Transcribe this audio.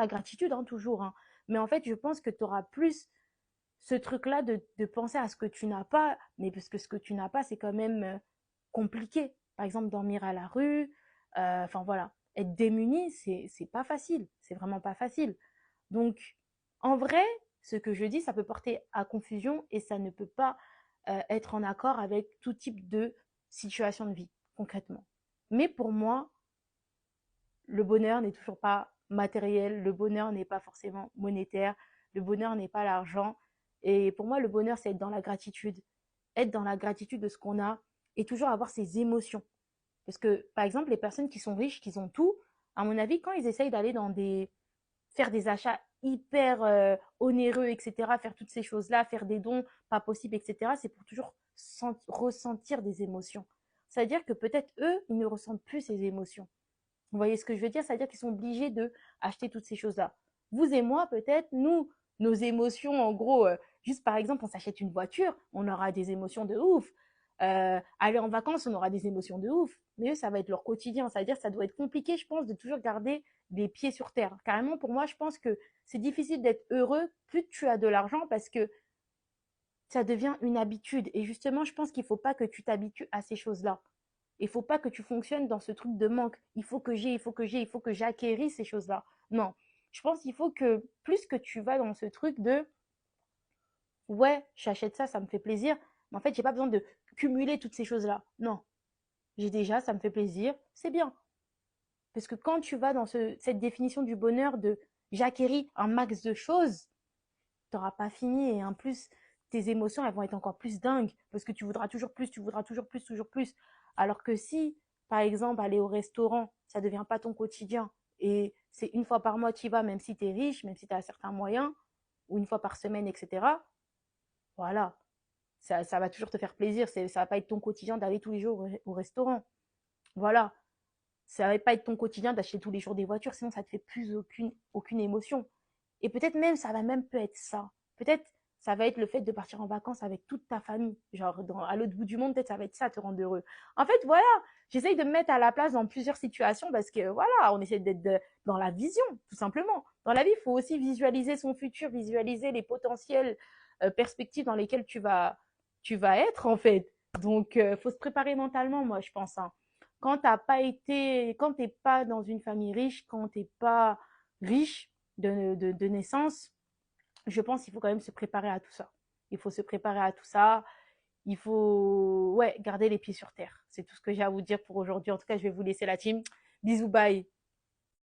la gratitude, hein, toujours, hein. Mais en fait, je pense que tu auras plus ce truc-là de penser à ce que tu n'as pas, mais parce que ce que tu n'as pas, c'est quand même compliqué. Par exemple, dormir à la rue, enfin voilà, être démuni, c'est pas facile, c'est vraiment pas facile. Donc, en vrai, ce que je dis, ça peut porter à confusion et ça ne peut pas être en accord avec tout type de situation de vie, concrètement. Mais pour moi, le bonheur n'est toujours pas matériel, le bonheur n'est pas forcément monétaire, le bonheur n'est pas l'argent. Et pour moi, le bonheur, c'est être dans la gratitude. Être dans la gratitude de ce qu'on a et toujours avoir ses émotions. Parce que, par exemple, les personnes qui sont riches, qui ont tout, à mon avis, quand ils essayent d'aller dans des faire des achats hyper onéreux, etc., faire toutes ces choses-là, faire des dons pas possibles, etc., c'est pour toujours ressentir des émotions. C'est-à-dire que peut-être eux, ils ne ressentent plus ces émotions. Vous voyez ce que je veux dire? C'est-à-dire qu'ils sont obligés de acheter toutes ces choses-là. Vous et moi, peut-être, nous, nos émotions, en gros, juste par exemple, on s'achète une voiture, on aura des émotions de ouf. Aller en vacances, on aura des émotions de ouf. Mais eux, ça va être leur quotidien. C'est-à-dire que ça doit être compliqué, je pense, de toujours garder les pieds sur terre. Carrément, pour moi, je pense que c'est difficile d'être heureux plus tu as de l'argent parce que ça devient une habitude. Et justement, je pense qu'il ne faut pas que tu t'habitues à ces choses-là. Il ne faut pas que tu fonctionnes dans ce truc de manque. Il faut que j'ai, il faut que j'ai, il faut que j'acquérisse ces choses-là. Non. Je pense qu'il faut que plus que tu vas dans ce truc de ouais, j'achète ça, ça me fait plaisir, mais en fait, j'ai pas besoin de cumuler toutes ces choses-là. Non. J'ai déjà, ça me fait plaisir, c'est bien. Parce que quand tu vas dans cette définition du bonheur de j'acquéris un max de choses, t'auras pas fini et en plus tes émotions elles vont être encore plus dingues parce que tu voudras toujours plus, tu voudras toujours plus, toujours plus. Alors que si, par exemple, aller au restaurant, ça devient pas ton quotidien et c'est une fois par mois tu y vas, même si tu es riche, même si tu as certains moyens, ou une fois par semaine, etc. Voilà, ça va toujours te faire plaisir. Ça va pas être ton quotidien d'aller tous les jours au restaurant. Voilà, ça va pas être ton quotidien d'acheter tous les jours des voitures, sinon ça te fait plus aucune émotion. Et peut-être même, ça va même peut être ça. Peut-être ça va être le fait de partir en vacances avec toute ta famille. Genre, à l'autre bout du monde, peut-être ça va être ça, te rendre heureux. En fait, voilà, j'essaye de me mettre à la place dans plusieurs situations parce que, voilà, on essaie d'être dans la vision, tout simplement. Dans la vie, il faut aussi visualiser son futur, visualiser les potentielles perspectives dans lesquelles tu vas être, en fait. Donc, faut se préparer mentalement, moi, je pense, hein. Quand t'es pas dans une famille riche, quand t'es pas riche de naissance, je pense qu'il faut quand même se préparer à tout ça. Il faut se préparer à tout ça. Il faut, ouais, garder les pieds sur terre. C'est tout ce que j'ai à vous dire pour aujourd'hui. En tout cas, je vais vous laisser la team. Bisous, bye.